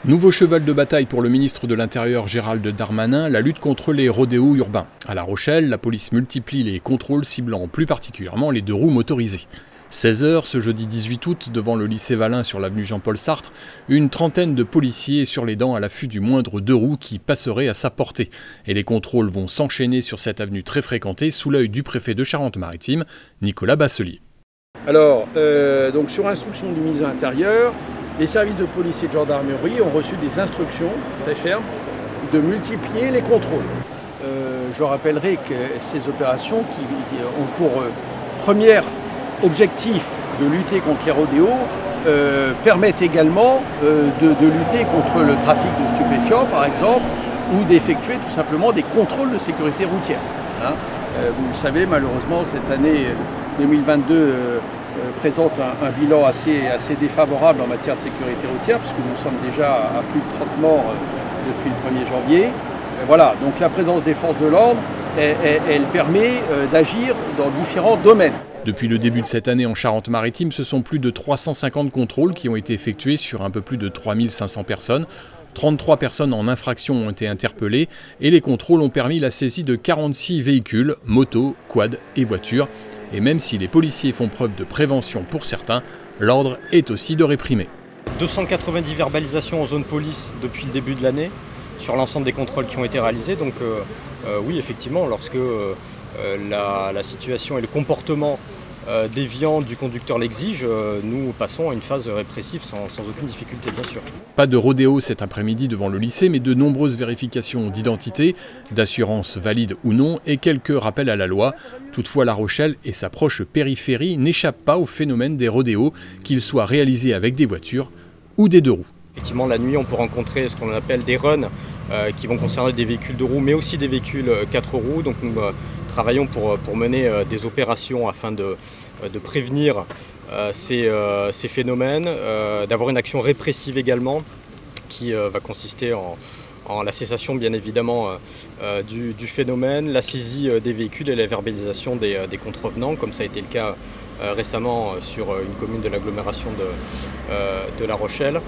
Nouveau cheval de bataille pour le ministre de l'Intérieur Gérald Darmanin, la lutte contre les rodéos urbains. À La Rochelle, la police multiplie les contrôles ciblant plus particulièrement les deux roues motorisées. 16h ce jeudi 18 août, devant le lycée Valin sur l'avenue Jean-Paul Sartre, une trentaine de policiers sur les dents à l'affût du moindre deux roues qui passerait à sa portée. Et les contrôles vont s'enchaîner sur cette avenue très fréquentée sous l'œil du préfet de Charente-Maritime, Nicolas Basselier. Alors, donc sur instruction du ministre de l'Intérieur, les services de police et de gendarmerie ont reçu des instructions très fermes de multiplier les contrôles. Je rappellerai que ces opérations qui ont pour premier objectif de lutter contre les rodéos permettent également de lutter contre le trafic de stupéfiants par exemple, ou d'effectuer tout simplement des contrôles de sécurité routière. Vous le savez, malheureusement cette année 2022 présente un bilan assez défavorable en matière de sécurité routière, puisque nous sommes déjà à plus de 30 morts depuis le 1er janvier. Voilà, donc la présence des forces de l'ordre, elle permet d'agir dans différents domaines. Depuis le début de cette année en Charente-Maritime, ce sont plus de 350 contrôles qui ont été effectués sur un peu plus de 3500 personnes. 33 personnes en infraction ont été interpellées et les contrôles ont permis la saisie de 46 véhicules, motos, quads et voitures. Et même si les policiers font preuve de prévention pour certains, l'ordre est aussi de réprimer. 290 verbalisations en zone police depuis le début de l'année sur l'ensemble des contrôles qui ont été réalisés. Donc oui, effectivement, lorsque la situation et le comportement déviant du conducteur l'exige, nous passons à une phase répressive sans aucune difficulté, bien sûr. Pas de rodéo cet après-midi devant le lycée, mais de nombreuses vérifications d'identité, d'assurance valide ou non, et quelques rappels à la loi. Toutefois, La Rochelle et sa proche périphérie n'échappent pas au phénomène des rodéos, qu'ils soient réalisés avec des voitures ou des deux roues. Effectivement, la nuit, on peut rencontrer ce qu'on appelle des runs, qui vont concerner des véhicules de roues, mais aussi des véhicules 4 roues. Donc nous travaillons pour mener des opérations afin de prévenir ces phénomènes, d'avoir une action répressive également qui va consister en la cessation bien évidemment du phénomène, la saisie des véhicules et la verbalisation des contrevenants, comme ça a été le cas récemment sur une commune de l'agglomération de La Rochelle.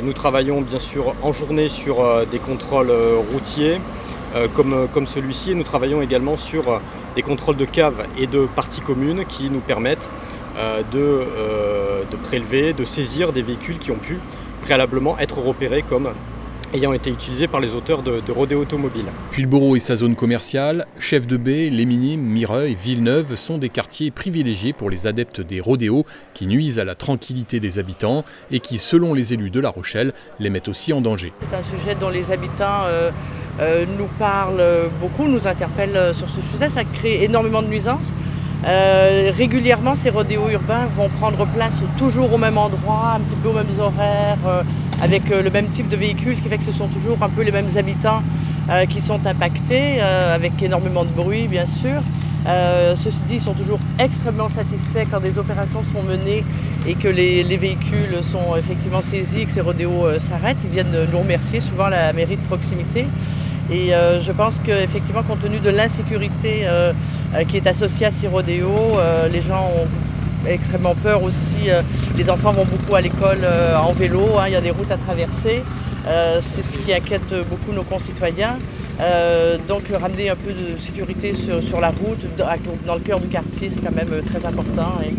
Nous travaillons bien sûr en journée sur des contrôles routiers comme celui-ci, et nous travaillons également sur des contrôles de caves et de parties communes qui nous permettent de prélever, de saisir des véhicules qui ont pu préalablement être repérés comme ayant été utilisés par les auteurs de rodéos automobiles. Puylleboro et sa zone commerciale, Chef de Baie, Les Minimes, Mireuil, Villeneuve sont des quartiers privilégiés pour les adeptes des rodéos qui nuisent à la tranquillité des habitants et qui, selon les élus de La Rochelle, les mettent aussi en danger. C'est un sujet dont les habitants nous parlent beaucoup, nous interpellent sur ce sujet. Ça crée énormément de nuisances. Régulièrement, ces rodéos urbains vont prendre place toujours au même endroit, un petit peu aux mêmes horaires, avec le même type de véhicule, ce qui fait que ce sont toujours un peu les mêmes habitants qui sont impactés, avec énormément de bruit bien sûr. Ceci dit, ils sont toujours extrêmement satisfaits quand des opérations sont menées et que les véhicules sont effectivement saisis, que ces rodéos s'arrêtent. Ils viennent nous remercier, souvent la mairie de proximité. Et je pense qu'effectivement, compte tenu de l'insécurité qui est associée à ces rodéos, les gens ont extrêmement peur aussi. Les enfants vont beaucoup à l'école en vélo, il y a des routes à traverser. C'est ce qui inquiète beaucoup nos concitoyens. Donc ramener un peu de sécurité sur la route, dans le cœur du quartier, c'est quand même très important. Et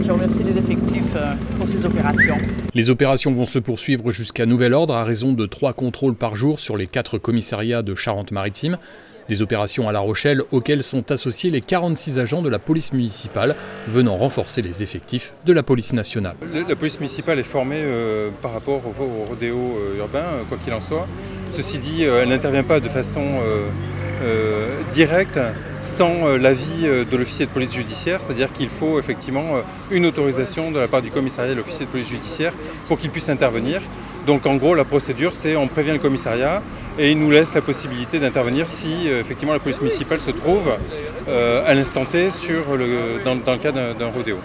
je remercie les effectifs pour ces opérations. Les opérations vont se poursuivre jusqu'à nouvel ordre à raison de 3 contrôles par jour sur les 4 commissariats de Charente-Maritime. Des opérations à La Rochelle auxquelles sont associés les 46 agents de la police municipale venant renforcer les effectifs de la police nationale. La police municipale est formée par rapport aux rodéos urbains, quoi qu'il en soit. Ceci dit, elle n'intervient pas de façon directe sans l'avis de l'officier de police judiciaire, c'est-à-dire qu'il faut effectivement une autorisation de la part du commissariat et de l'officier de police judiciaire pour qu'il puisse intervenir. Donc en gros la procédure c'est on prévient le commissariat et il nous laisse la possibilité d'intervenir si effectivement la police municipale se trouve à l'instant T dans le cas d'un rodéo.